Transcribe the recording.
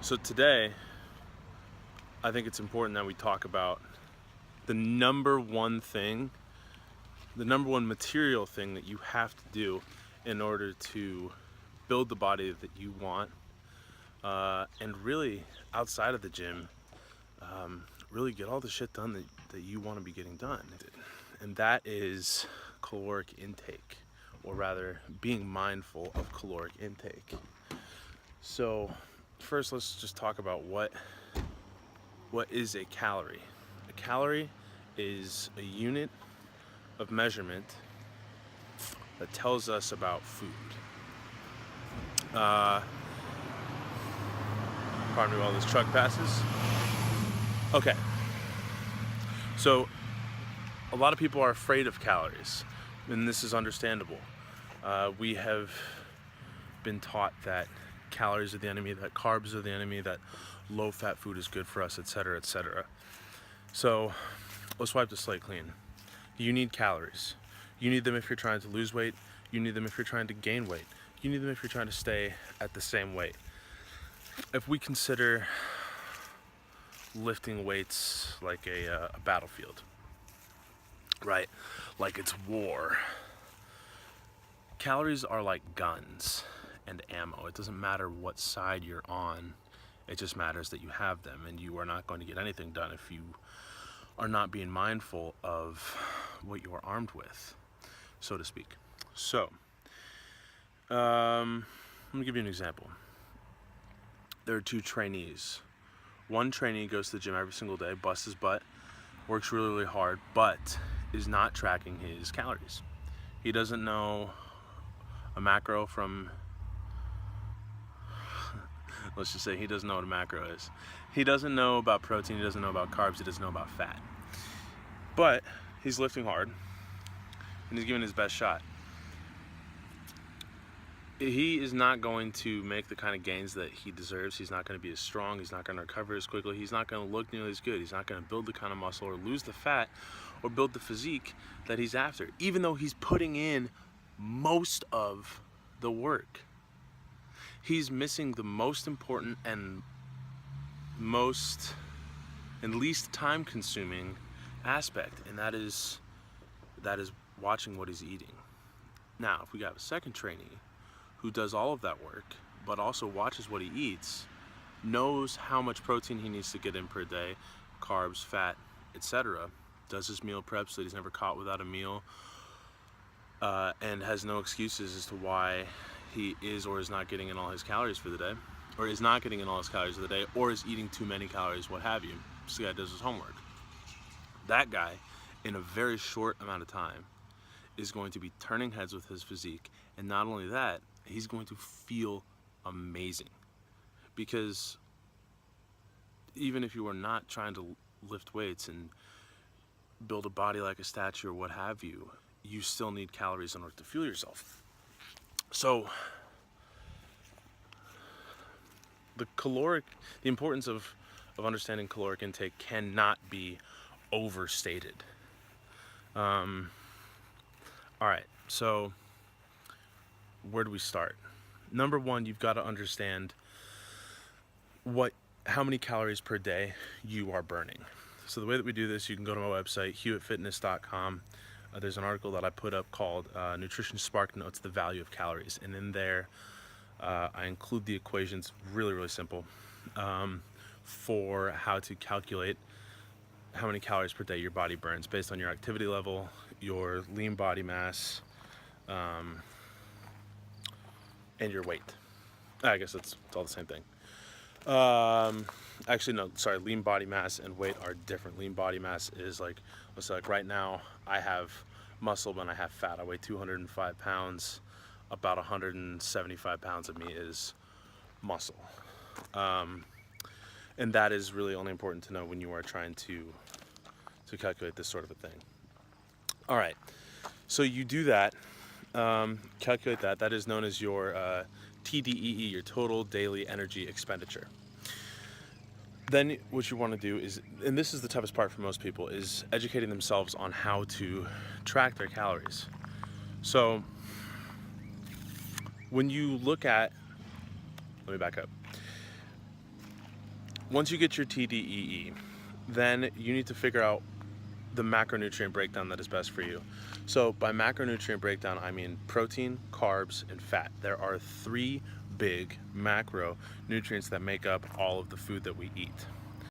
So today, I think it's important that we talk about the number one material thing that you have to do in order to build the body that you want, and really, outside of the gym, really get all the shit done that you want to be getting done. And that is caloric intake, or rather, being mindful of caloric intake. So first, let's just talk about what is a calorie. A calorie is a unit of measurement that tells us about food. Pardon me while this truck passes. Okay, so a lot of people are afraid of calories, and this is understandable. We have been taught that calories are the enemy, that carbs are the enemy, that low-fat food is good for us, etc., etc. So let's wipe the slate clean. You need calories. You need them if you're trying to lose weight. You need them if you're trying to gain weight. You need them if you're trying to stay at the same weight. If we consider lifting weights like a battlefield, right? Like it's war. Calories are like guns and ammo. It doesn't matter what side you're on. It just matters that you have them, and you are not going to get anything done if you are not being mindful of what you are armed with, so to speak. So, let me give you an example. There are two trainees. One trainee goes to the gym every single day, busts his butt, works really, really hard, but is not tracking his calories. He doesn't know a macro from, let's just say he doesn't know what a macro is. He doesn't know about protein, he doesn't know about carbs, he doesn't know about fat. But he's lifting hard, and he's giving his best shot. He is not going to make the kind of gains that he deserves. He's not going to be as strong. He's not going to recover as quickly. He's not going to look nearly as good. He's not going to build the kind of muscle or lose the fat or build the physique that he's after, even though he's putting in most of the work. He's missing the most important and least time-consuming aspect, and that is watching what he's eating. Now, if we got a second trainee who does all of that work, but also watches what he eats, knows how much protein he needs to get in per day, carbs, fat, etc., does his meal prep so that he's never caught without a meal, and has no excuses as to why he is or is not getting in all his calories for the day, or is not getting in all his calories for the day, or is eating too many calories, what have you. This guy does his homework. That guy, in a very short amount of time, is going to be turning heads with his physique, and not only that, he's going to feel amazing. Because even if you are not trying to lift weights and build a body like a statue or what have you, you still need calories in order to fuel yourself. So the importance of understanding caloric intake cannot be overstated. All right, so where do we start? Number one, you've got to understand how many calories per day you are burning. So the way that we do this, you can go to my website, hewittfitness.com. There's an article that I put up called Nutrition Spark Notes, the Value of Calories. And in there, I include the equations, really, really simple, for how to calculate how many calories per day your body burns based on your activity level, your lean body mass, and your weight. I guess it's all the same thing. Actually, no, sorry, lean body mass and weight are different. Lean body mass is like right now I have muscle when I have fat. I weigh 205 pounds. About 175 pounds of me is muscle. And that is really only important to know when you are trying to calculate this sort of a thing. All right, so you do that, calculate that. That is known as your TDEE, your total daily energy expenditure. Then what you want to do is, and this is the toughest part for most people, is educating themselves on how to track their calories. So when you look at, let me back up. once you get your TDEE, then you need to figure out the macronutrient breakdown that is best for you. So by macronutrient breakdown, I mean protein, carbs, and fat. There are 3 big macronutrients that make up all of the food that we eat.